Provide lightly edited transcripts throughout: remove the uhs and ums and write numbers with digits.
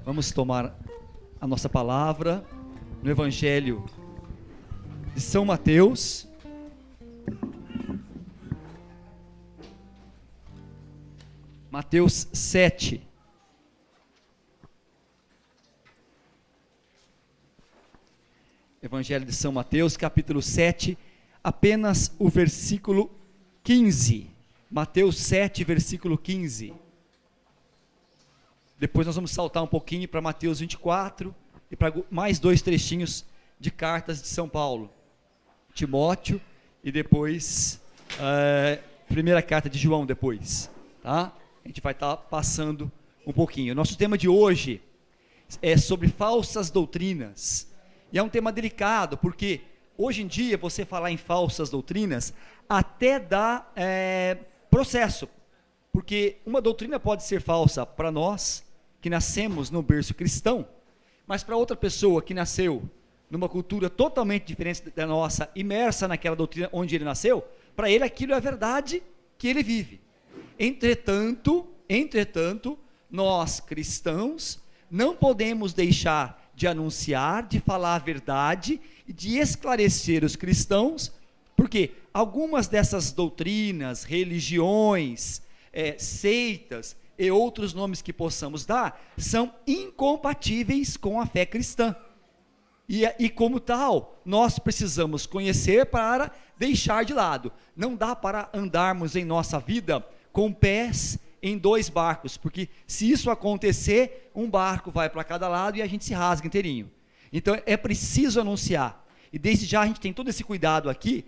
Vamos tomar a nossa palavra no Evangelho de São Mateus, Mateus 7. Evangelho de São Mateus, capítulo 7, apenas o versículo 15. Mateus 7, versículo 15. Depois nós vamos saltar um pouquinho para Mateus 24 e para mais dois trechinhos de cartas de São Paulo, Timóteo e depois primeira carta de João depois, tá? A gente vai estar passando um pouquinho. Nosso tema de hoje é sobre falsas doutrinas, e é um tema delicado, porque hoje em dia você falar em falsas doutrinas até dá processo, porque uma doutrina pode ser falsa para nós, que nascemos no berço cristão, mas para outra pessoa que nasceu numa cultura totalmente diferente da nossa, imersa naquela doutrina onde ele nasceu, para ele aquilo é a verdade que ele vive. Entretanto, nós cristãos não podemos deixar de anunciar, de falar a verdade e de esclarecer os cristãos, porque algumas dessas doutrinas, religiões, seitas e outros nomes que possamos dar, são incompatíveis com a fé cristã, e como tal, nós precisamos conhecer para deixar de lado. Não dá para andarmos em nossa vida com pés em dois barcos, porque se isso acontecer, um barco vai para cada lado e a gente se rasga inteirinho. Então é preciso anunciar, e desde já a gente tem todo esse cuidado aqui,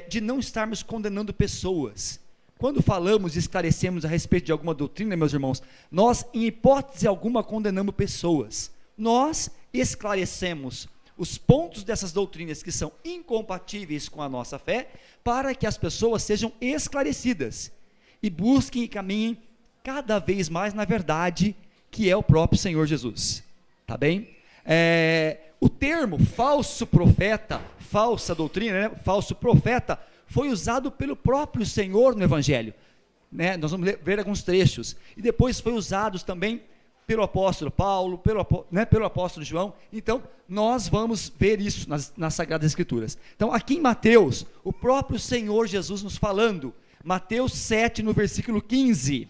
de não estarmos condenando pessoas. Quando falamos e esclarecemos a respeito de alguma doutrina, meus irmãos, nós em hipótese alguma condenamos pessoas. Nós esclarecemos os pontos dessas doutrinas que são incompatíveis com a nossa fé, para que as pessoas sejam esclarecidas e busquem e caminhem cada vez mais na verdade, que é o próprio Senhor Jesus, tá bem? O termo falso profeta, falsa doutrina, né? Falso profeta, foi usado pelo próprio Senhor no Evangelho, né? Nós vamos ver alguns trechos, e depois foi usado também pelo apóstolo Paulo, pelo apóstolo João. Então nós vamos ver isso nas Sagradas Escrituras. Então aqui em Mateus, o próprio Senhor Jesus nos falando, Mateus 7 no versículo 15,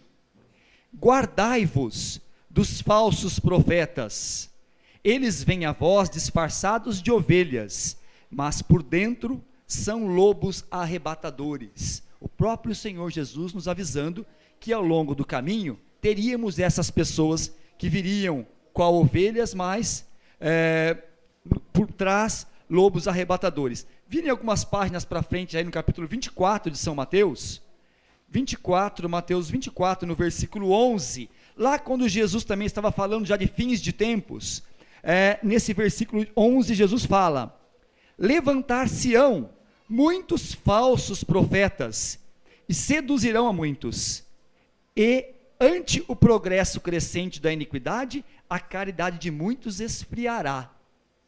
guardai-vos dos falsos profetas, eles vêm a vós disfarçados de ovelhas, mas por dentro são lobos arrebatadores. O próprio Senhor Jesus nos avisando que ao longo do caminho teríamos essas pessoas que viriam qual ovelhas, mas por trás lobos arrebatadores. Virem algumas páginas para frente aí no capítulo 24 de São Mateus, Mateus 24 no versículo 11, lá quando Jesus também estava falando já de fins de tempos, nesse versículo 11 Jesus fala: levantar-se-ão muitos falsos profetas e seduzirão a muitos, e ante o progresso crescente da iniquidade, a caridade de muitos esfriará.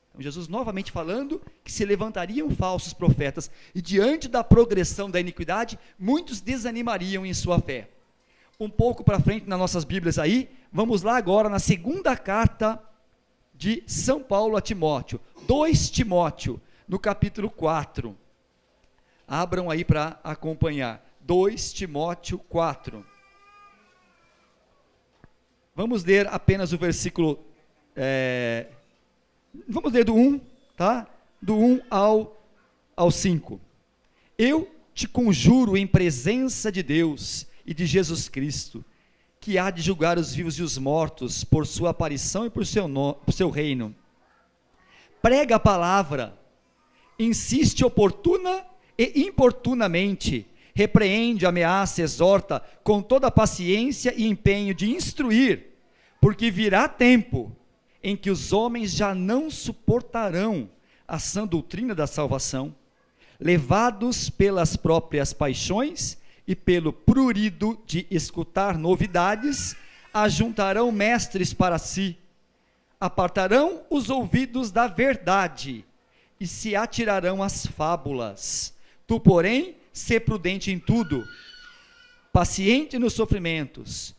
Então, Jesus novamente falando que se levantariam falsos profetas, e diante da progressão da iniquidade, muitos desanimariam em sua fé. Um pouco para frente nas nossas Bíblias aí, vamos lá agora na segunda carta de São Paulo a Timóteo, 2 Timóteo, no capítulo 4, abram aí para acompanhar, 2 Timóteo 4, vamos ler apenas o versículo, vamos ler do 1, tá? Do 1 ao 5, eu te conjuro em presença de Deus e de Jesus Cristo, que há de julgar os vivos e os mortos, por sua aparição e por seu reino, prega a palavra, insiste oportuna e importunamente, repreende, ameaça, exorta, com toda a paciência e empenho de instruir, porque virá tempo em que os homens já não suportarão a sã doutrina da salvação, levados pelas próprias paixões e pelo prurido de escutar novidades, ajuntarão mestres para si, apartarão os ouvidos da verdade e se atirarão às fábulas. Tu, porém, sê prudente em tudo, paciente nos sofrimentos,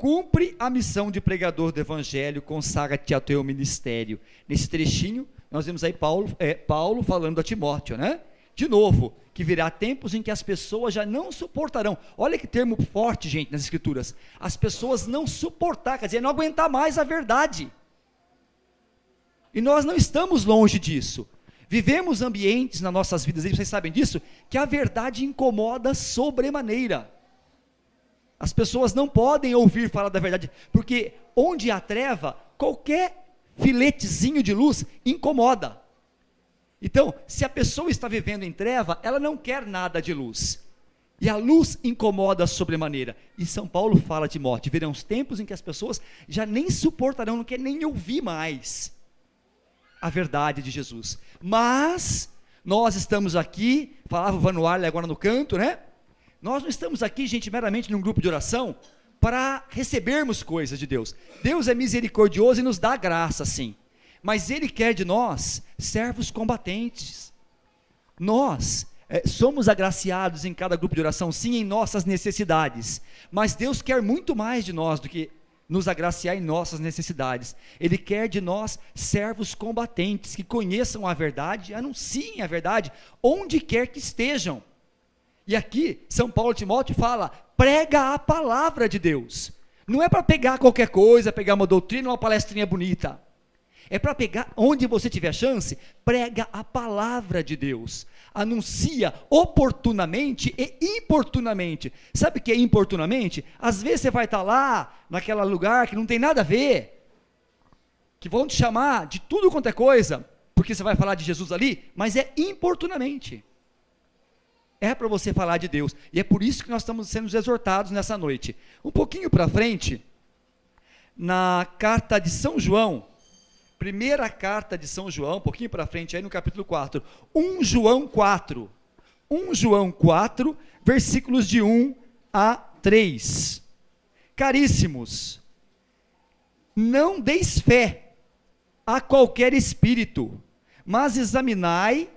cumpre a missão de pregador do evangelho, consagra-te ao teu ministério. Nesse trechinho, nós vemos aí Paulo falando a Timóteo, né? De novo, que virá tempos em que as pessoas já não suportarão. Olha que termo forte, gente, nas escrituras. As pessoas não suportar, quer dizer, não aguentar mais a verdade. E nós não estamos longe disso. Vivemos ambientes nas nossas vidas, e vocês sabem disso, que a verdade incomoda sobremaneira. As pessoas não podem ouvir falar da verdade, porque onde há treva, qualquer filetezinho de luz incomoda. Então, se a pessoa está vivendo em treva, ela não quer nada de luz. E a luz incomoda sobremaneira. E São Paulo fala a Timóteo, virão os tempos em que as pessoas já nem suportarão, não querem nem ouvir mais a verdade de Jesus. Mas, nós estamos aqui, falava o Vanuarle agora no canto, né? Nós não estamos aqui, gente, meramente num grupo de oração, para recebermos coisas de Deus. Deus é misericordioso e nos dá graça, sim. Mas Ele quer de nós servos combatentes. Nós somos agraciados em cada grupo de oração, sim, em nossas necessidades. Mas Deus quer muito mais de nós do que nos agraciar em nossas necessidades. Ele quer de nós servos combatentes, que conheçam a verdade, anunciem a verdade, onde quer que estejam. E aqui, São Paulo Timóteo fala, prega a palavra de Deus. Não é para pegar qualquer coisa, pegar uma doutrina, uma palestrinha bonita. É para pegar, onde você tiver chance, prega a palavra de Deus. Anuncia oportunamente e importunamente. Sabe o que é importunamente? Às vezes você vai estar lá, naquele lugar que não tem nada a ver, que vão te chamar de tudo quanto é coisa, porque você vai falar de Jesus ali, mas é importunamente. É para você falar de Deus, e é por isso que nós estamos sendo exortados nessa noite. Um pouquinho para frente, na carta de São João, primeira carta de São João, um pouquinho para frente, aí no capítulo 4, 1 João 4, versículos de 1 a 3. Caríssimos, não deis fé a qualquer espírito, mas examinai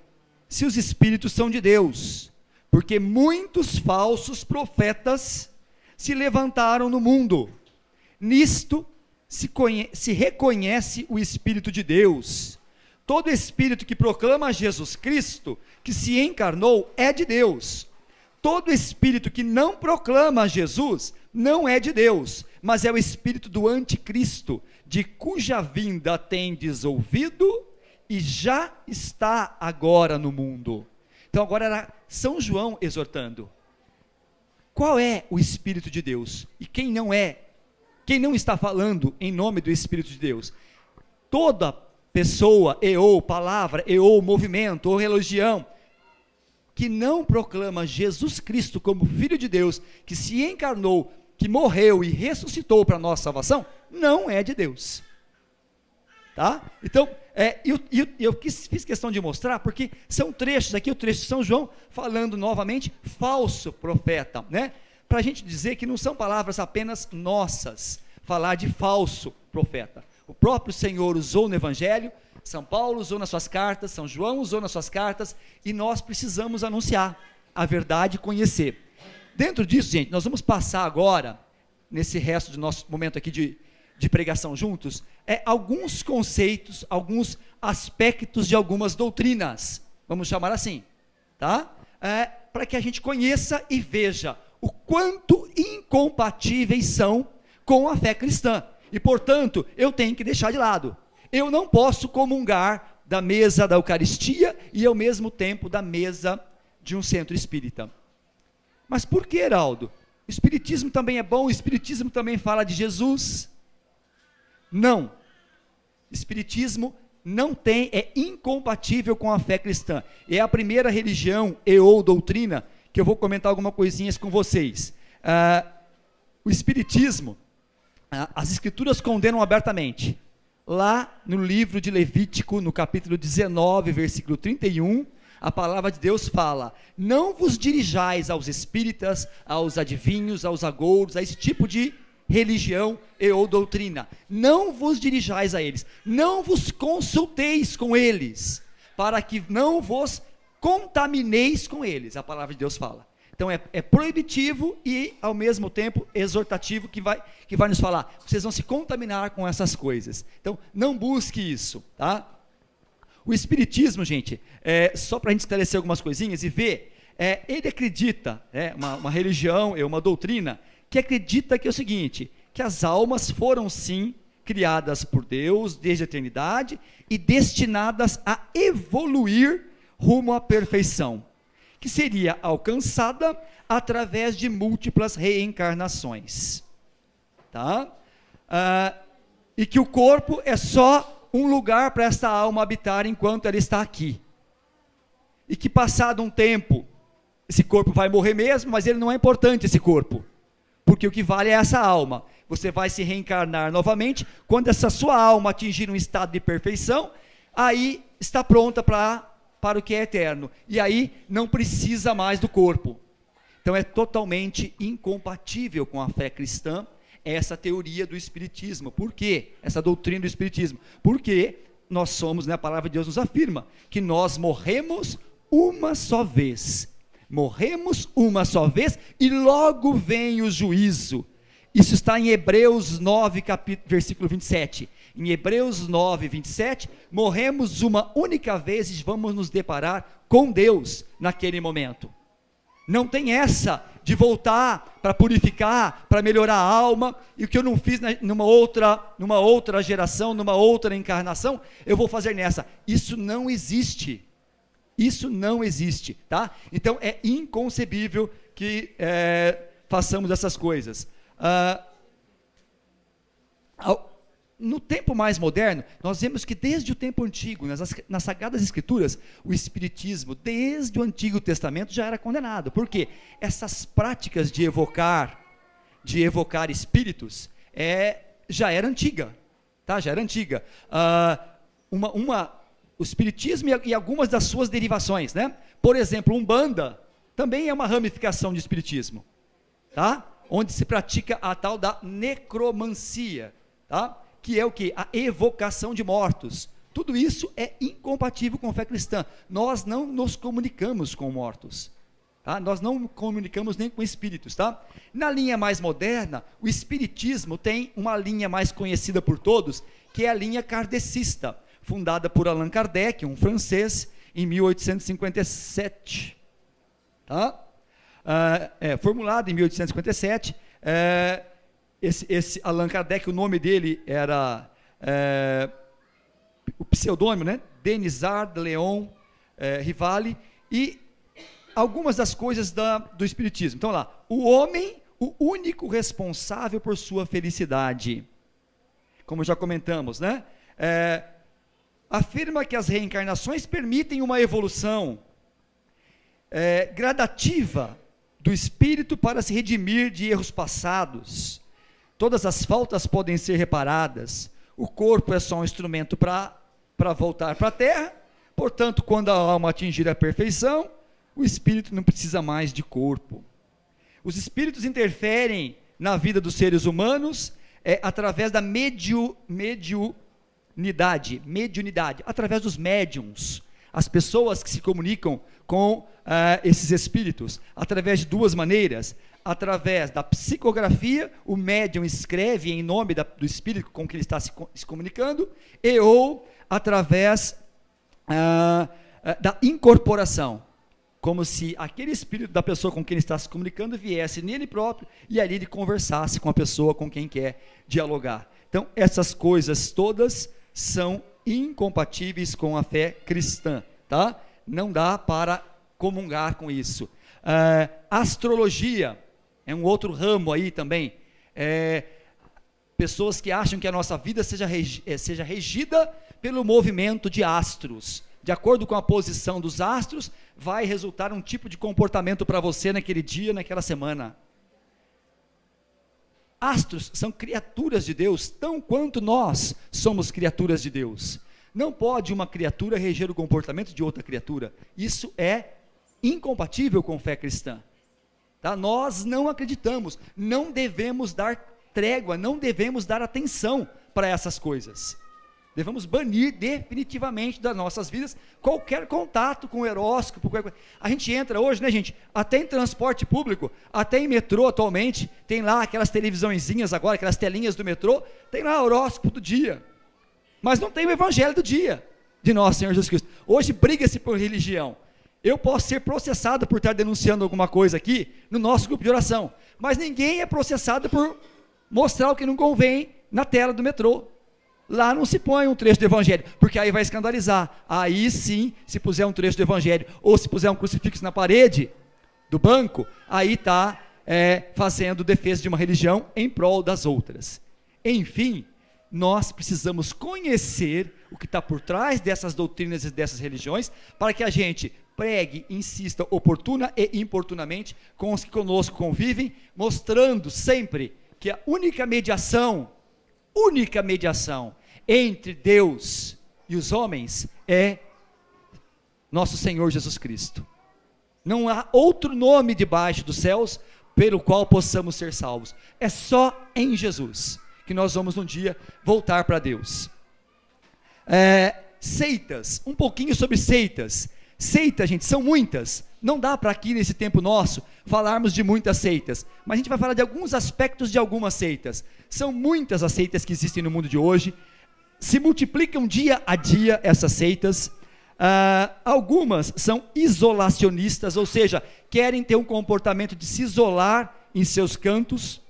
se os espíritos são de Deus, porque muitos falsos profetas se levantaram no mundo. Nisto se reconhece o Espírito de Deus. Todo espírito que proclama Jesus Cristo, que se encarnou, é de Deus. Todo espírito que não proclama Jesus, não é de Deus, mas é o espírito do anticristo, de cuja vinda tendes ouvido e já está agora no mundo. Então agora era São João exortando. Qual é o Espírito de Deus? E quem não é? Quem não está falando em nome do Espírito de Deus? Toda pessoa, ou palavra, ou movimento, ou religião, que não proclama Jesus Cristo como Filho de Deus, que se encarnou, que morreu e ressuscitou para a nossa salvação, não é de Deus. Tá? Então, eu fiz questão de mostrar, porque são trechos aqui, o trecho de São João, falando novamente, falso profeta, né? Para a gente dizer que não são palavras apenas nossas, falar de falso profeta. O próprio Senhor usou no Evangelho, São Paulo usou nas suas cartas, São João usou nas suas cartas, e nós precisamos anunciar a verdade e conhecer. Dentro disso, gente, nós vamos passar agora, nesse resto do nosso momento aqui de pregação juntos, alguns conceitos, alguns aspectos de algumas doutrinas, vamos chamar assim, tá? Para que a gente conheça e veja o quanto incompatíveis são com a fé cristã, e portanto, eu tenho que deixar de lado. Eu não posso comungar da mesa da Eucaristia e ao mesmo tempo da mesa de um centro espírita. Mas por que, Heraldo? O Espiritismo também é bom, o Espiritismo também fala de Jesus? Não. Espiritismo não é incompatível com a fé cristã. É a primeira religião ou doutrina que eu vou comentar algumas coisinhas com vocês. O Espiritismo, as Escrituras condenam abertamente. Lá no livro de Levítico, no capítulo 19, versículo 31, a palavra de Deus fala: não vos dirijais aos espíritas, aos adivinhos, aos agouros, a esse tipo de religião ou doutrina. Não vos dirijais a eles, não vos consulteis com eles, para que não vos contamineis com eles, a palavra de Deus fala. Então é proibitivo e ao mesmo tempo exortativo, que vai nos falar, vocês vão se contaminar com essas coisas. Então não busque isso, tá? O Espiritismo, gente, só para a gente esclarecer algumas coisinhas e ver, ele acredita, uma religião, uma doutrina, que acredita que é o seguinte, que as almas foram sim criadas por Deus desde a eternidade e destinadas a evoluir rumo à perfeição, que seria alcançada através de múltiplas reencarnações, tá? E que o corpo é só um lugar para essa alma habitar enquanto ela está aqui, e que passado um tempo, esse corpo vai morrer mesmo, mas ele não é importante, esse corpo, porque o que vale é essa alma. Você vai se reencarnar novamente, quando essa sua alma atingir um estado de perfeição, aí está pronta para o que é eterno, e aí não precisa mais do corpo. Então é totalmente incompatível com a fé cristã, essa teoria do Espiritismo. Por quê? Essa doutrina do Espiritismo. Porque nós somos, a palavra de Deus nos afirma, que nós morremos uma só vez. Morremos uma só vez e logo vem o juízo. Isso está em Hebreus 9, versículo 27. Em Hebreus 9, 27, morremos uma única vez e vamos nos deparar com Deus naquele momento. Não tem essa de voltar para purificar, para melhorar a alma, e o que eu não fiz numa outra geração, numa outra encarnação, eu vou fazer nessa. Isso não existe. Isso não existe, tá? Então é inconcebível que façamos essas coisas. No tempo mais moderno, nós vemos que desde o tempo antigo, nas Sagradas Escrituras, o Espiritismo, desde o Antigo Testamento, já era condenado. Por quê? Essas práticas de evocar espíritos, já era antiga, tá? Já era antiga. O Espiritismo e algumas das suas derivações, né? Por exemplo, Umbanda, também é uma ramificação de Espiritismo, tá? Onde se pratica a tal da necromancia, tá? Que é o que? A evocação de mortos. Tudo isso é incompatível com a fé cristã. Nós não nos comunicamos com mortos, tá? Nós não comunicamos nem com espíritos, tá? Na linha mais moderna, o Espiritismo tem uma linha mais conhecida por todos, que é a linha kardecista, fundada por Allan Kardec, um francês, em 1857, tá? Formulado em 1857, esse Allan Kardec, o nome dele era, o pseudônimo, né? Denisard Leon Rivali, e algumas das coisas do Espiritismo. Então lá, o homem, o único responsável por sua felicidade, como já comentamos, né? Afirma que as reencarnações permitem uma evolução gradativa do espírito para se redimir de erros passados. Todas as faltas podem ser reparadas. O corpo é só um instrumento para voltar para a terra. Portanto, quando a alma atingir a perfeição, o espírito não precisa mais de corpo. Os espíritos interferem na vida dos seres humanos através da mediunidade, através dos médiums. As pessoas que se comunicam com esses espíritos, através de duas maneiras: através da psicografia, o médium escreve em nome do espírito com que ele está se comunicando, ou através da incorporação, como se aquele espírito da pessoa com quem ele está se comunicando viesse nele próprio, e ali ele conversasse com a pessoa com quem quer dialogar. Então essas coisas todas são incompatíveis com a fé cristã, tá? Não dá para comungar com isso. Astrologia é um outro ramo aí também. Pessoas que acham que a nossa vida seja regida pelo movimento de astros. De acordo com a posição dos astros, vai resultar um tipo de comportamento para você naquele dia, naquela semana. Astros são criaturas de Deus, tão quanto nós somos criaturas de Deus. Não pode uma criatura reger o comportamento de outra criatura. Isso é incompatível com fé cristã, tá? Nós não acreditamos, não devemos dar trégua, não devemos dar atenção para essas coisas, Devemos banir definitivamente das nossas vidas qualquer contato com o horóscopo. A gente entra hoje, né, gente? Até em transporte público, até em metrô atualmente, tem lá aquelas televisõezinhas agora, aquelas telinhas do metrô, tem lá o horóscopo do dia. Mas não tem o evangelho do dia de nosso Senhor Jesus Cristo. Hoje briga-se por religião. Eu posso ser processado por estar denunciando alguma coisa aqui no nosso grupo de oração, mas ninguém é processado por mostrar o que não convém na tela do metrô. Lá não se põe um trecho do evangelho, porque aí vai escandalizar. Aí sim, se puser um trecho do evangelho, ou se puser um crucifixo na parede do banco, aí está fazendo defesa de uma religião em prol das outras. Enfim, nós precisamos conhecer o que está por trás dessas doutrinas e dessas religiões, para que a gente pregue, insista oportuna e importunamente com os que conosco convivem, mostrando sempre que a única mediação entre Deus e os homens é nosso Senhor Jesus Cristo. Não há outro nome debaixo dos céus pelo qual possamos ser salvos. É só em Jesus que nós vamos um dia voltar para Deus. Seitas, um pouquinho sobre seitas. Seitas, gente, são muitas. Não dá para aqui nesse tempo nosso falarmos de muitas seitas, mas a gente vai falar de alguns aspectos de algumas seitas. São muitas as seitas que existem no mundo de hoje, se multiplicam dia a dia essas seitas. Algumas são isolacionistas, ou seja, querem ter um comportamento de se isolar em seus cantos,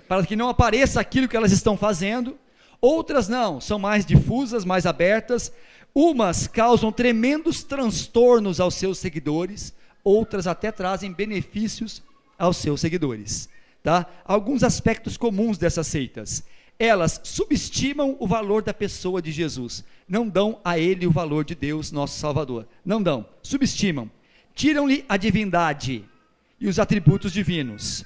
para que não apareça aquilo que elas estão fazendo. Outras não, são mais difusas, mais abertas. Umas causam tremendos transtornos aos seus seguidores, outras até trazem benefícios aos seus seguidores, tá? Alguns aspectos comuns dessas seitas: elas subestimam o valor da pessoa de Jesus, não dão a ele o valor de Deus, nosso Salvador, não dão, subestimam, tiram-lhe a divindade e os atributos divinos,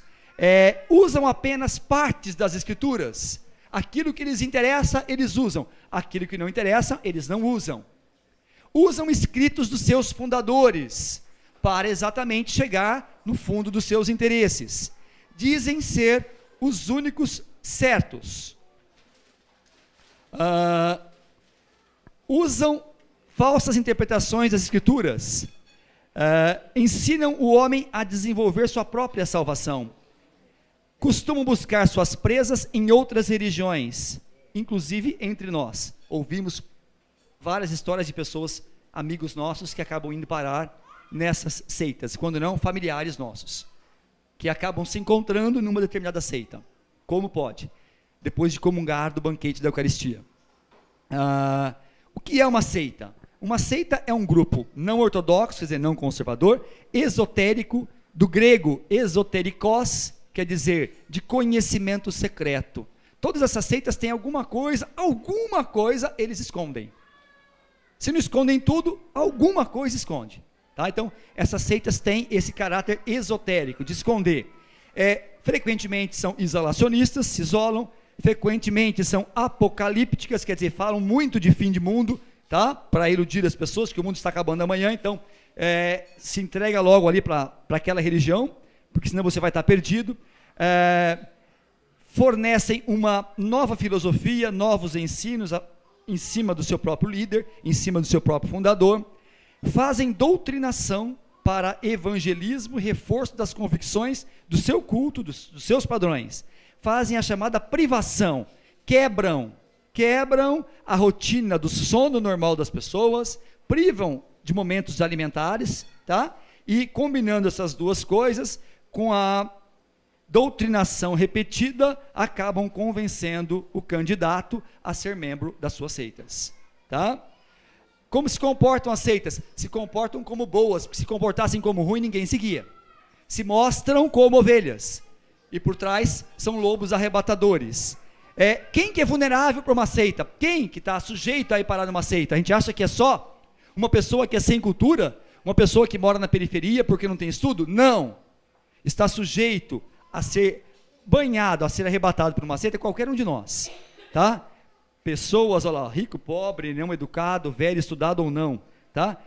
usam apenas partes das Escrituras. Aquilo que lhes interessa, eles usam. Aquilo que não interessa, eles não usam. Usam escritos dos seus fundadores, para exatamente chegar no fundo dos seus interesses. Dizem ser os únicos certos. Usam falsas interpretações das Escrituras. Ensinam o homem a desenvolver sua própria salvação. Costumam buscar suas presas em outras religiões, inclusive entre nós. Ouvimos várias histórias de pessoas, amigos nossos, que acabam indo parar nessas seitas, quando não, familiares nossos, que acabam se encontrando numa determinada seita. Como pode? Depois de comungar do banquete da Eucaristia. O que é uma seita? Uma seita é um grupo não ortodoxo, quer dizer, não conservador, esotérico, do grego esoterikos, quer dizer, de conhecimento secreto. Todas essas seitas têm alguma coisa eles escondem. Se não escondem tudo, alguma coisa esconde. Tá? Então, essas seitas têm esse caráter esotérico, de esconder. Frequentemente são isolacionistas, se isolam. Frequentemente são apocalípticas, quer dizer, falam muito de fim de mundo, tá? Para iludir as pessoas, que o mundo está acabando amanhã. Então, se entrega logo ali para aquela religião, porque senão você vai estar perdido. Fornecem uma nova filosofia, novos ensinos em cima do seu próprio líder, em cima do seu próprio fundador. Fazem doutrinação para evangelismo e reforço das convicções do seu culto, dos seus padrões. Fazem a chamada privação, quebram a rotina do sono normal das pessoas, privam de momentos alimentares, tá? E combinando essas duas coisas com a doutrinação repetida, acabam convencendo o candidato a ser membro das suas seitas, tá? Como se comportam as seitas? Se comportam como boas, se comportassem como ruim, ninguém seguia. Se mostram como ovelhas, e por trás são lobos arrebatadores. Quem que é vulnerável para uma seita? Quem que está sujeito a ir parar numa seita? A gente acha que é só uma pessoa que é sem cultura, uma pessoa que mora na periferia porque não tem estudo? Não! Está sujeito a ser banhado, a ser arrebatado por uma seita, qualquer um de nós, tá? Pessoas, olha lá, rico, pobre, não educado, velho, estudado ou não, tá?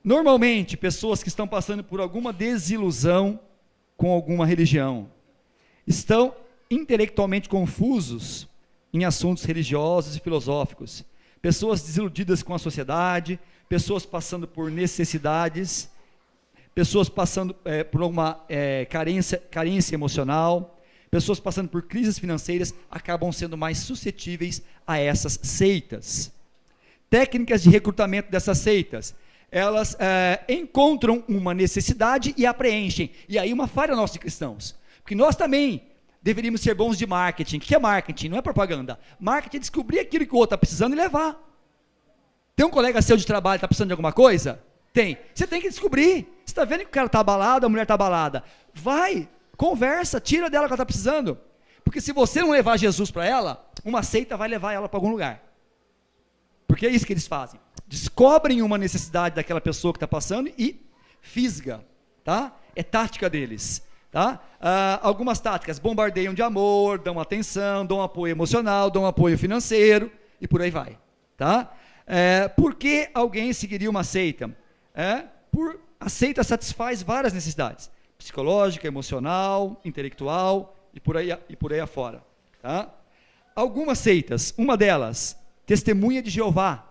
Normalmente, pessoas que estão passando por alguma desilusão com alguma religião, estão intelectualmente confusos em assuntos religiosos e filosóficos, pessoas desiludidas com a sociedade, pessoas passando por necessidades, pessoas passando por uma carência emocional, pessoas passando por crises financeiras, acabam sendo mais suscetíveis a essas seitas. Técnicas de recrutamento dessas seitas: elas encontram uma necessidade e a preenchem. E aí uma falha nossa de cristãos, porque nós também deveríamos ser bons de marketing. O que é marketing? Não é propaganda. Marketing é descobrir aquilo que o outro está precisando e levar. Tem um colega seu de trabalho que está precisando de alguma coisa? Tem. Você tem que descobrir. Você está vendo que o cara está abalado, a mulher está abalada. Vai, conversa, tira dela o que ela está precisando. Porque se você não levar Jesus para ela, uma seita vai levar ela para algum lugar. Porque é isso que eles fazem. Descobrem uma necessidade daquela pessoa que está passando e fisga. Tá? É tática deles. Tá? Algumas táticas: bombardeiam de amor, dão atenção, dão apoio emocional, dão apoio financeiro e por aí vai. Tá? Por que alguém seguiria uma seita? A seita satisfaz várias necessidades: psicológica, emocional, intelectual e por aí afora. Tá? Algumas seitas, uma delas, Testemunha de Jeová.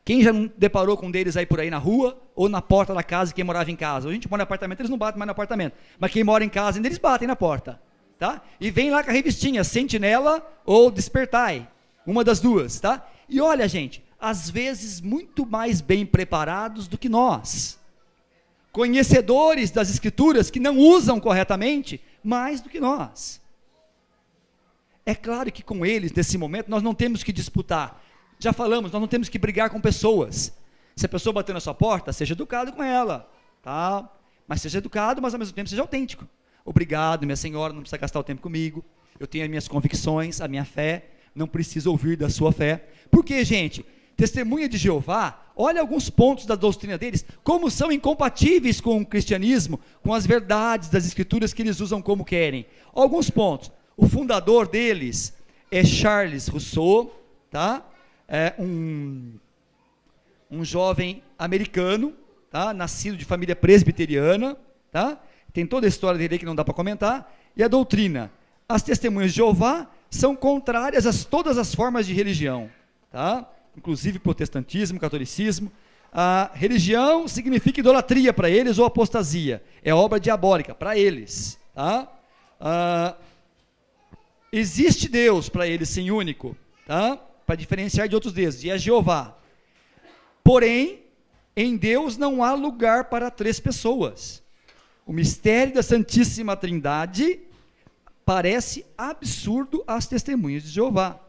Quem já não deparou com um deles aí por aí na rua, ou na porta da casa, quem morava em casa? A gente mora em apartamento, eles não batem mais no apartamento, mas quem mora em casa ainda eles batem na porta, tá? E vem lá com a revistinha, Sentinela ou Despertai, uma das duas, tá? E olha, gente, às vezes muito mais bem preparados do que nós, conhecedores das escrituras que não usam corretamente, mais do que nós. É claro que com eles, nesse momento, nós não temos que disputar. Já falamos, nós não temos que brigar com pessoas. Se a pessoa bater na sua porta, seja educado com ela, tá? Mas seja educado, mas ao mesmo tempo seja autêntico. Obrigado, minha senhora, não precisa gastar o tempo comigo. Eu tenho as minhas convicções, a minha fé, não preciso ouvir da sua fé. Por quê, gente? Testemunha de Jeová, olha alguns pontos da doutrina deles, como são incompatíveis com o cristianismo, com as verdades das escrituras que eles usam como querem. Alguns pontos. O fundador deles é Charles Rousseau, tá? Um jovem americano, tá? Nascido de família presbiteriana, tá? Tem toda a história dele aí que não dá para comentar. E a doutrina: as testemunhas de Jeová são contrárias a todas as formas de religião, tá? Inclusive protestantismo, catolicismo. A religião significa idolatria para eles, ou apostasia, é obra diabólica para eles, tá? Existe Deus para eles, sim, único, tá? Para diferenciar de outros deuses, e é Jeová. Porém, em Deus não há lugar para três pessoas. O mistério da Santíssima Trindade parece absurdo às testemunhas de Jeová.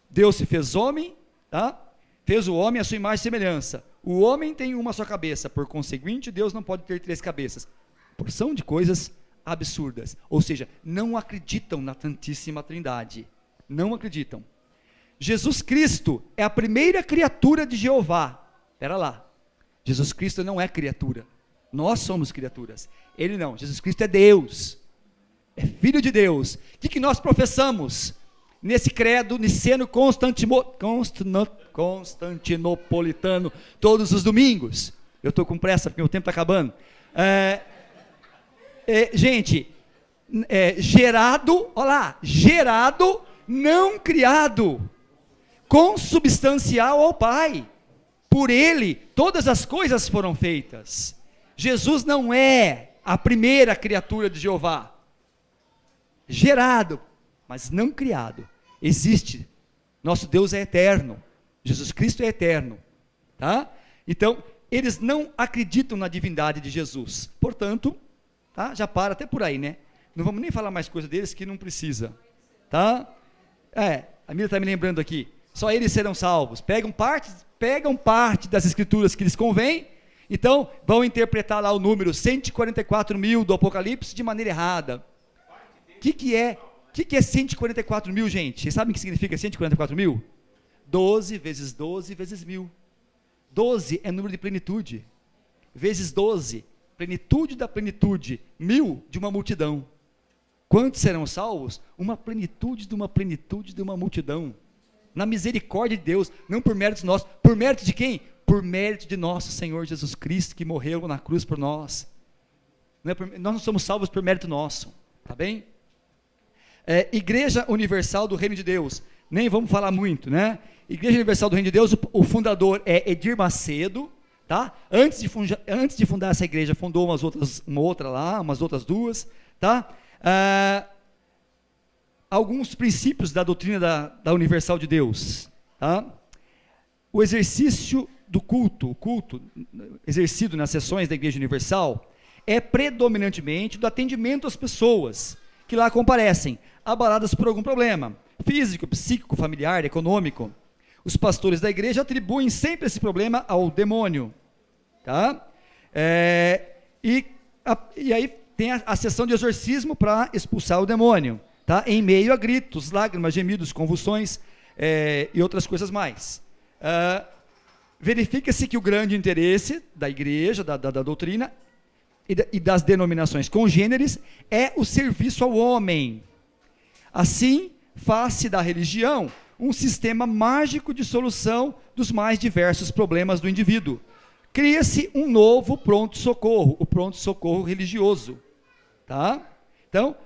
Deus se fez homem, tá? Fez o homem à sua imagem e semelhança. O homem tem uma só cabeça, por conseguinte, Deus não pode ter três cabeças. Porção de coisas absurdas. Ou seja, não acreditam na Santíssima Trindade. Não acreditam. Jesus Cristo é a primeira criatura de Jeová. Espera lá. Jesus Cristo não é criatura. Nós somos criaturas. Ele não. Jesus Cristo é Deus. É Filho de Deus. O que nós professamos nesse credo niceno constantinopolitano todos os domingos? Eu estou com pressa porque o tempo está acabando. Gente, gerado, olha lá, gerado, não criado, consubstancial ao Pai. Por Ele, todas as coisas foram feitas. Jesus não é a primeira criatura de Jeová. Gerado, mas não criado. Existe. Nosso Deus é eterno. Jesus Cristo é eterno. Tá? Então, eles não acreditam na divindade de Jesus. Portanto, tá? Já para até por aí, né? Não vamos nem falar mais coisa deles que não precisa. Tá? A Mira está me lembrando aqui. Só eles serão salvos. Pegam parte das escrituras que lhes convém, então vão interpretar lá o número 144 mil do Apocalipse de maneira errada. O que é 144 mil, gente? Vocês sabem o que significa 144 mil? 12 vezes 12 vezes 1000. 12 é número de plenitude. Vezes 12, plenitude da plenitude. 1000 de uma multidão. Quantos serão salvos? Uma plenitude de uma plenitude de uma multidão. Na misericórdia de Deus, não por méritos nossos. Por mérito de quem? Por mérito de nosso Senhor Jesus Cristo, que morreu na cruz por nós. Nós não somos salvos por mérito nosso, tá bem? Igreja Universal do Reino de Deus. nem vamos falar muito, né? Igreja Universal do Reino de Deus, o fundador é Edir Macedo, tá? Antes de fundar essa igreja, fundou uma outra lá, umas outras duas, tá? Alguns princípios da doutrina da Universal de Deus, tá? O exercício do culto, o culto exercido nas sessões da Igreja Universal, é predominantemente do atendimento às pessoas que lá comparecem, abaladas por algum problema, físico, psíquico, familiar, econômico. Os pastores da igreja atribuem sempre esse problema ao demônio, tá? E aí tem a sessão de exorcismo para expulsar o demônio, tá? Em meio a gritos, lágrimas, gemidos, convulsões e outras coisas mais. Verifica-se que o grande interesse da igreja, da doutrina e das denominações congêneres é o serviço ao homem. Assim, faz-se da religião um sistema mágico de solução dos mais diversos problemas do indivíduo. Cria-se um novo pronto-socorro, o pronto-socorro religioso, tá? Então,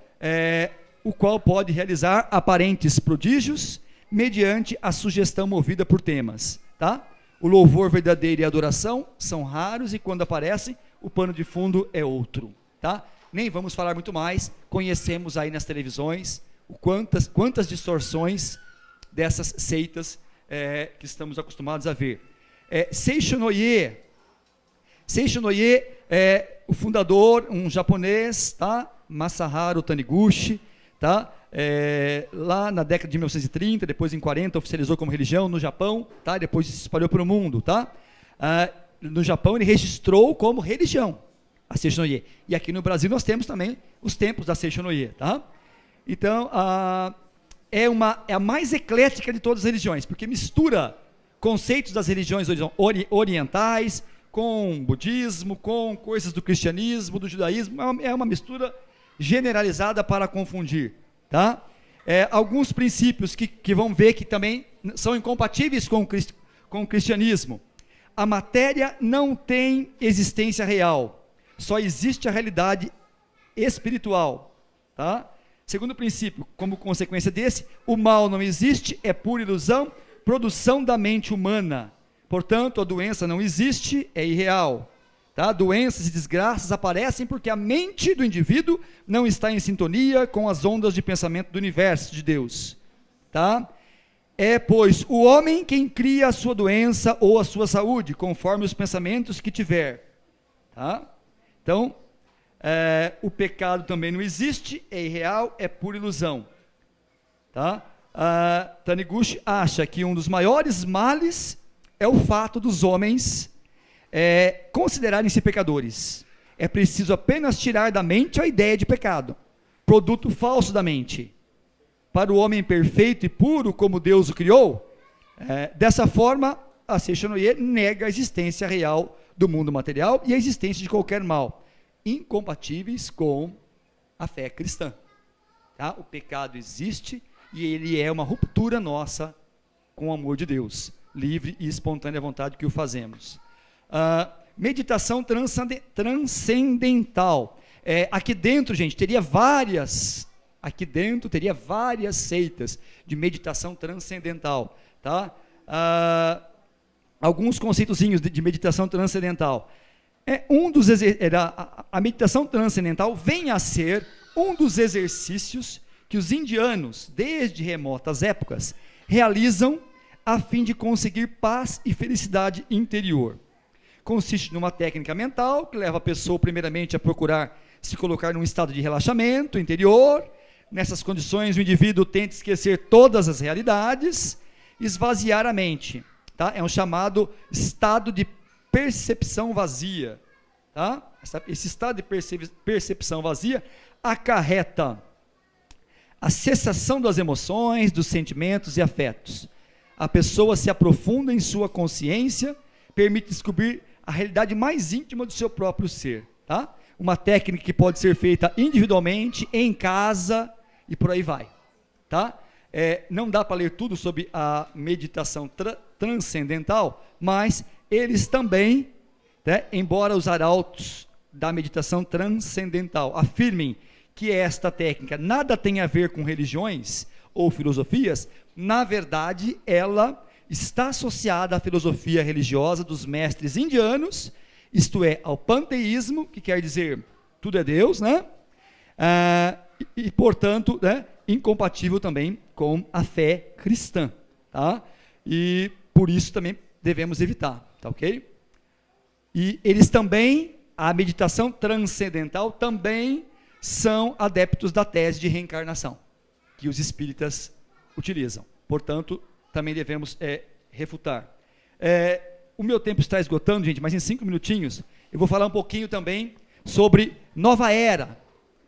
o qual pode realizar aparentes prodígios mediante a sugestão movida por temas, tá? O louvor verdadeiro e a adoração são raros e quando aparecem, o pano de fundo é outro, tá? Nem vamos falar muito mais, conhecemos aí nas televisões quantas distorções dessas seitas que estamos acostumados a ver. Seishonoye é o fundador, um japonês, tá? Masaharu Taniguchi, tá? Lá na década de 1930, depois em 40 oficializou como religião no Japão, tá? Depois se espalhou para o mundo, tá? No Japão ele registrou como religião a Seishonoye, e aqui no Brasil nós temos também os templos da Seishonoye, tá? Então é a mais eclética de todas as religiões, porque mistura conceitos das religiões orientais com budismo, com coisas do cristianismo, do judaísmo, é uma mistura generalizada para confundir, tá? Alguns princípios que vão ver que também são incompatíveis com o cristianismo. A matéria não tem existência real, só existe a realidade espiritual, tá? Segundo princípio, como consequência desse, o mal não existe, é pura ilusão, produção da mente humana. Portanto, a doença não existe, é irreal. Tá? Doenças e desgraças aparecem porque a mente do indivíduo não está em sintonia com as ondas de pensamento do universo de Deus. Tá? Pois, o homem quem cria a sua doença ou a sua saúde, conforme os pensamentos que tiver. Tá? Então, o pecado também não existe, é irreal, é pura ilusão. Tá? Taniguchi acha que um dos maiores males é o fato dos homens considerarem-se pecadores. É preciso apenas tirar da mente a ideia de pecado, produto falso da mente. Para o homem perfeito e puro, como Deus o criou, dessa forma, a Seishonoye nega a existência real do mundo material e a existência de qualquer mal, incompatíveis com a fé cristã. Tá? O pecado existe e ele é uma ruptura nossa com o amor de Deus, livre e espontânea vontade que o fazemos. Meditação transcendental. Aqui dentro, gente, teria várias seitas de meditação transcendental, tá? Alguns conceitozinhos de meditação transcendental. A meditação transcendental vem a ser um dos exercícios que os indianos, desde remotas épocas, realizam a fim de conseguir paz e felicidade interior. Consiste numa técnica mental que leva a pessoa primeiramente a procurar se colocar num estado de relaxamento interior. Nessas condições o indivíduo tenta esquecer todas as realidades, esvaziar a mente, tá? É um chamado estado de percepção vazia, tá? Esse estado de percepção vazia acarreta a cessação das emoções, dos sentimentos e afetos. A pessoa se aprofunda em sua consciência, permite descobrir a realidade mais íntima do seu próprio ser, tá? Uma técnica que pode ser feita individualmente, em casa e por aí vai, tá? Não dá para ler tudo sobre a meditação transcendental, mas eles também, né, embora os arautos da meditação transcendental afirmem que esta técnica nada tem a ver com religiões ou filosofias, na verdade, ela está associada à filosofia religiosa dos mestres indianos, isto é, ao panteísmo, que quer dizer tudo é Deus, né? E, portanto, né, incompatível também com a fé cristã, tá? E por isso também devemos evitar, tá ok? E eles também, a meditação transcendental, também são adeptos da tese de reencarnação, que os espíritas utilizam. Portanto, também devemos refutar. O meu tempo está esgotando, gente, mas em 5 minutinhos eu vou falar um pouquinho também sobre Nova Era,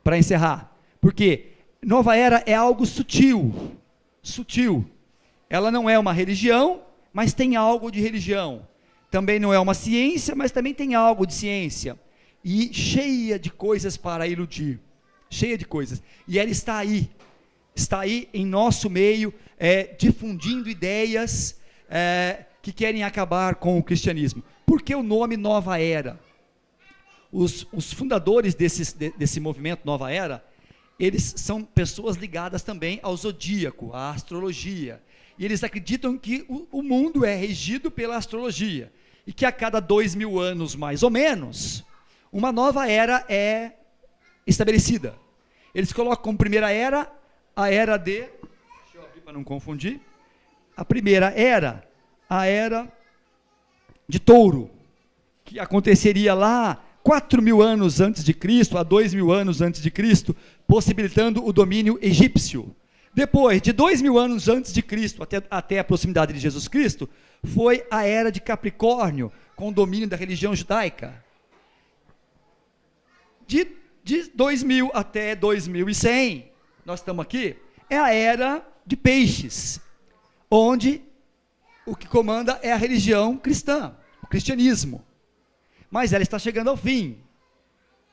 para encerrar. Porque Nova Era é algo sutil, sutil. Ela não é uma religião, mas tem algo de religião. Também não é uma ciência, mas também tem algo de ciência. E cheia de coisas para iludir. Cheia de coisas. E ela está aí em nosso meio, difundindo ideias que querem acabar com o cristianismo. Por que o nome Nova Era? Os fundadores desse movimento Nova Era, eles são pessoas ligadas também ao zodíaco, à astrologia. E eles acreditam que o mundo é regido pela astrologia. E que a cada 2000 anos, mais ou menos, uma nova era é estabelecida. Eles colocam como primeira era, a era deixa eu abrir para não confundir, a primeira era, a era de Touro, que aconteceria lá 4.000 anos antes de Cristo, a 2.000 anos antes de Cristo, possibilitando o domínio egípcio. Depois de 2.000 anos antes de Cristo, até a proximidade de Jesus Cristo, foi a era de Capricórnio, com o domínio da religião judaica. De 2000 até 2100, nós estamos aqui, é a era de Peixes, onde o que comanda é a religião cristã, o cristianismo. Mas ela está chegando ao fim,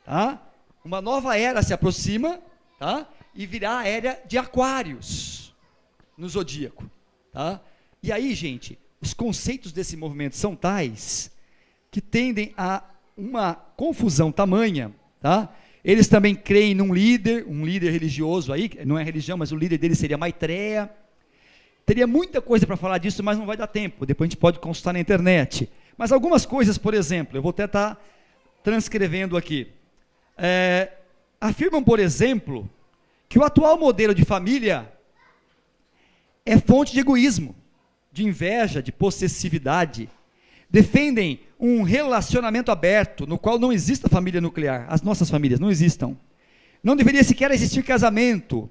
tá? Uma nova era se aproxima, tá? E virá a era de Aquários, no zodíaco, tá? E aí, gente, os conceitos desse movimento são tais, que tendem a uma confusão tamanha, tá? Eles também creem num líder, um líder religioso aí, não é religião, mas o líder dele seria Maitreya. Teria muita coisa para falar disso, mas não vai dar tempo, depois a gente pode consultar na internet. Mas algumas coisas, por exemplo, eu vou até estar transcrevendo aqui. Afirmam, por exemplo, que o atual modelo de família é fonte de egoísmo, de inveja, de possessividade. Defendem um relacionamento aberto, no qual não exista família nuclear. As nossas famílias não existam. Não deveria sequer existir casamento.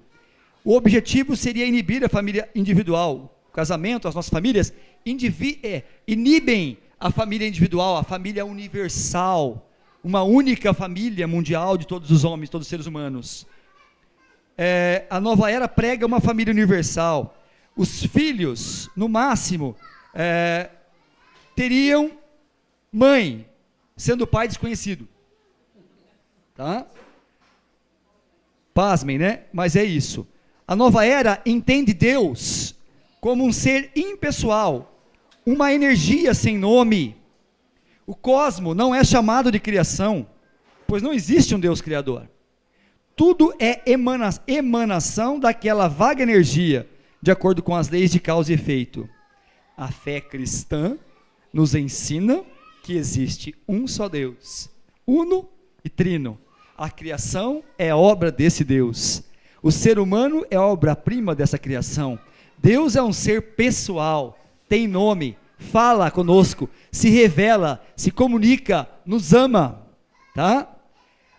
O objetivo seria inibir a família individual. O casamento, as nossas famílias, inibem a família individual, a família universal, uma única família mundial de todos os homens, todos os seres humanos. A nova era prega uma família universal. Os filhos, no máximo, teriam mãe, sendo o pai desconhecido. Tá? Pasmem, né? Mas é isso. A nova era entende Deus como um ser impessoal, uma energia sem nome. O cosmo não é chamado de criação, pois não existe um Deus criador. Tudo é emanação daquela vaga energia, de acordo com as leis de causa e efeito. A fé cristã nos ensina que existe um só Deus, uno e trino. A criação é obra desse Deus. O ser humano é obra-prima dessa criação. Deus é um ser pessoal, tem nome, fala conosco, se revela, se comunica, nos ama, tá?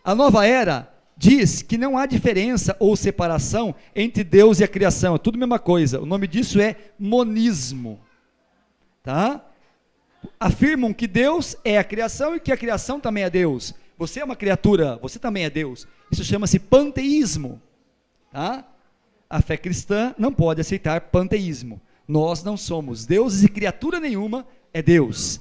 A nova era diz que não há diferença ou separação entre Deus e a criação, é tudo a mesma coisa. O nome disso é monismo, tá? Afirmam que Deus é a criação e que a criação também é Deus. Você é uma criatura, você também é Deus. Isso chama-se panteísmo, tá? A fé cristã não pode aceitar panteísmo. Nós não somos deuses e criatura nenhuma é Deus.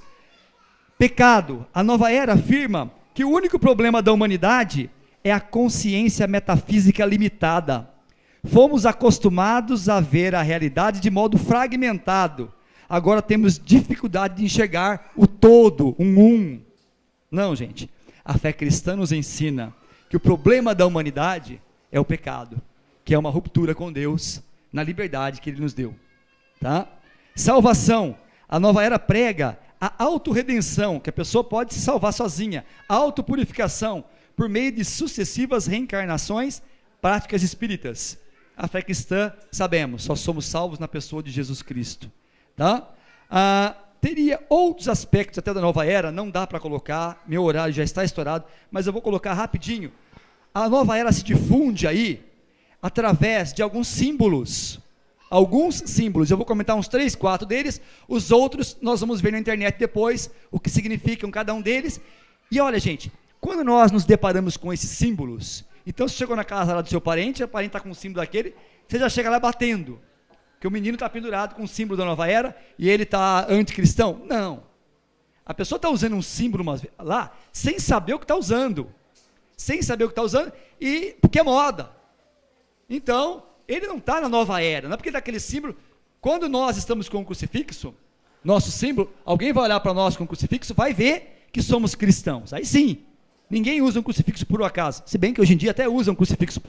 Pecado. A nova era afirma que o único problema da humanidade é a consciência metafísica limitada. Fomos acostumados a ver a realidade de modo fragmentado. Agora temos dificuldade de enxergar o todo, um. Não, gente. A fé cristã nos ensina que o problema da humanidade é o pecado, que é uma ruptura com Deus na liberdade que Ele nos deu. Tá? Salvação. A nova era prega a autorredenção, que a pessoa pode se salvar sozinha. A autopurificação, por meio de sucessivas reencarnações, práticas espíritas. A fé cristã, sabemos, só somos salvos na pessoa de Jesus Cristo. Tá? Teria outros aspectos até da nova era, não dá para colocar, meu horário já está estourado, mas eu vou colocar rapidinho. A nova era se difunde aí, através de alguns símbolos, eu vou comentar uns 3, 4 deles, os outros nós vamos ver na internet depois, o que significam cada um deles, e olha gente, quando nós nos deparamos com esses símbolos, então você chegou na casa lá do seu parente, o parente está com o símbolo daquele, você já chega lá batendo, que o menino está pendurado com o símbolo da nova era, e ele está anticristão. Não, a pessoa está usando um símbolo lá, sem saber o que está usando, e porque é moda. Então, ele não está na nova era, não é porque daquele símbolo. Quando nós estamos com o crucifixo, nosso símbolo, alguém vai olhar para nós com o crucifixo, vai ver que somos cristãos, aí sim, ninguém usa um crucifixo por acaso, se bem que hoje em dia até usam um crucifixo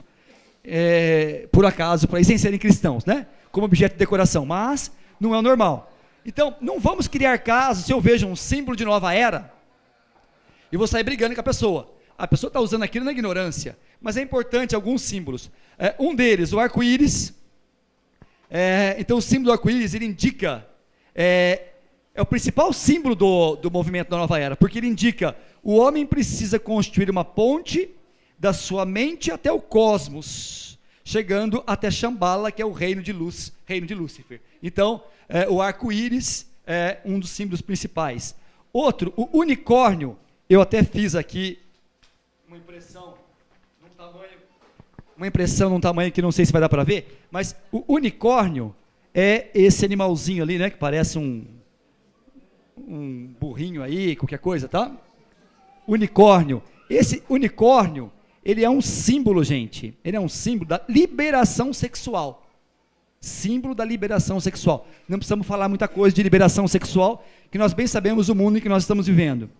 por acaso, para sem serem cristãos, né? Como objeto de decoração, mas não é o normal. Então, não vamos criar casos, se eu vejo um símbolo de nova era, e vou sair brigando com a pessoa está usando aquilo na ignorância, mas é importante alguns símbolos, um deles, o arco-íris, então o símbolo do arco-íris, ele indica, é o principal símbolo do movimento da nova era, porque ele indica, o homem precisa construir uma ponte da sua mente até o cosmos, chegando até Shambhala, que é o reino de luz, reino de Lúcifer. Então, o arco-íris é um dos símbolos principais. Outro, o unicórnio, eu até fiz aqui uma impressão num tamanho que não sei se vai dar para ver, mas o unicórnio é esse animalzinho ali, né, que parece um burrinho aí, qualquer coisa, tá? Unicórnio. Esse unicórnio, ele é um símbolo, gente, ele é um símbolo da liberação sexual. Símbolo da liberação sexual. Não precisamos falar muita coisa de liberação sexual, que nós bem sabemos o mundo em que nós estamos vivendo.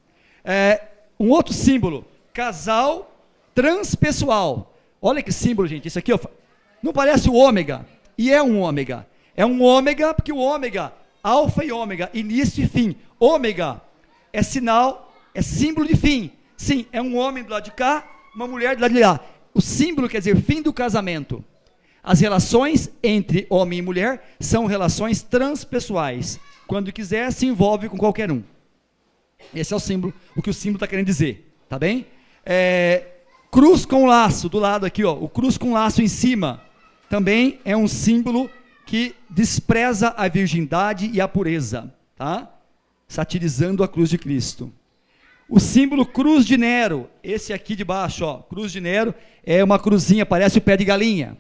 Um outro símbolo, casal transpessoal. Olha que símbolo, gente, isso aqui, ó, não parece o ômega? E é um ômega. É um ômega, porque o ômega, alfa e ômega, início e fim. Ômega é sinal, é símbolo de fim. Sim, é um homem do lado de cá, uma mulher do lado de lá. O símbolo quer dizer fim do casamento. As relações entre homem e mulher são relações transpessoais. Quando quiser, se envolve com qualquer um. Esse é o símbolo, o que o símbolo está querendo dizer, tá bem? Cruz com laço, do lado aqui, ó, o cruz com laço em cima, também é um símbolo que despreza a virgindade e a pureza, tá? Satirizando a cruz de Cristo. O símbolo cruz de Nero, esse aqui de baixo, ó, cruz de Nero, é uma cruzinha, parece o pé de galinha,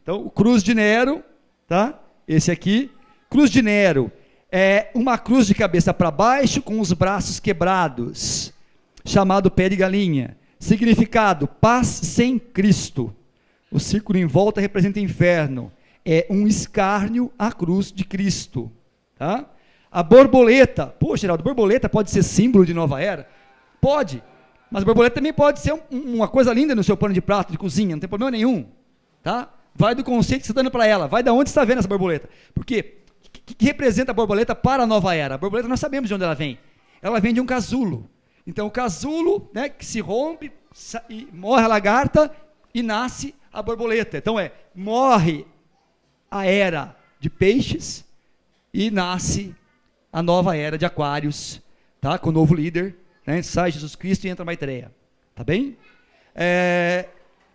Então, o cruz de Nero, tá? Esse aqui, cruz de Nero, é uma cruz de cabeça para baixo, com os braços quebrados, chamado pé de galinha. Significado, paz sem Cristo. O círculo em volta representa inferno. É um escárnio à cruz de Cristo. Tá? A borboleta. Pô, Geraldo, borboleta pode ser símbolo de nova era? Pode. Mas a borboleta também pode ser uma coisa linda no seu pano de prato de cozinha, não tem problema nenhum. Tá? Vai do conceito que você está dando para ela. Vai de onde você está vendo essa borboleta. Porque o que representa a borboleta para a nova era? A borboleta nós sabemos de onde ela vem. Ela vem de um casulo. Então o casulo, né, que se rompe, e morre a lagarta e nasce a borboleta. Então morre a era de peixes e nasce a nova era de aquários, tá? Com o novo líder, né? Sai Jesus Cristo e entra Maitreya, tá bem?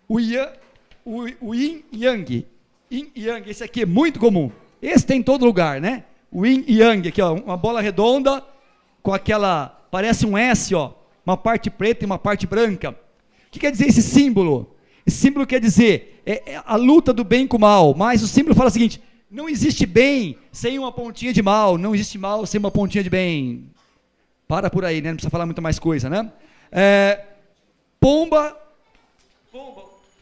O yin yang, esse aqui é muito comum, esse tem em todo lugar, né? O yin yang, aqui ó, uma bola redonda com aquela, parece um S, ó, uma parte preta e uma parte branca. O que quer dizer esse símbolo? Esse símbolo quer dizer a luta do bem com o mal, mas o símbolo fala o seguinte: não existe bem sem uma pontinha de mal, não existe mal sem uma pontinha de bem. Para por aí, né? Não precisa falar muita mais coisa, né? Pomba,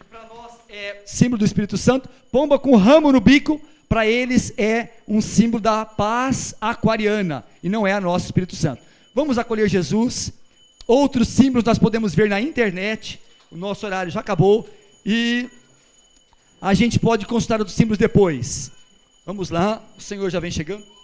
para nós é símbolo do Espírito Santo. Pomba com ramo no bico, para eles é um símbolo da paz aquariana, e não é a nosso Espírito Santo. Vamos acolher Jesus. Outros símbolos nós podemos ver na internet. O nosso horário já acabou e a gente pode consultar outros símbolos depois. Vamos lá, o Senhor já vem chegando.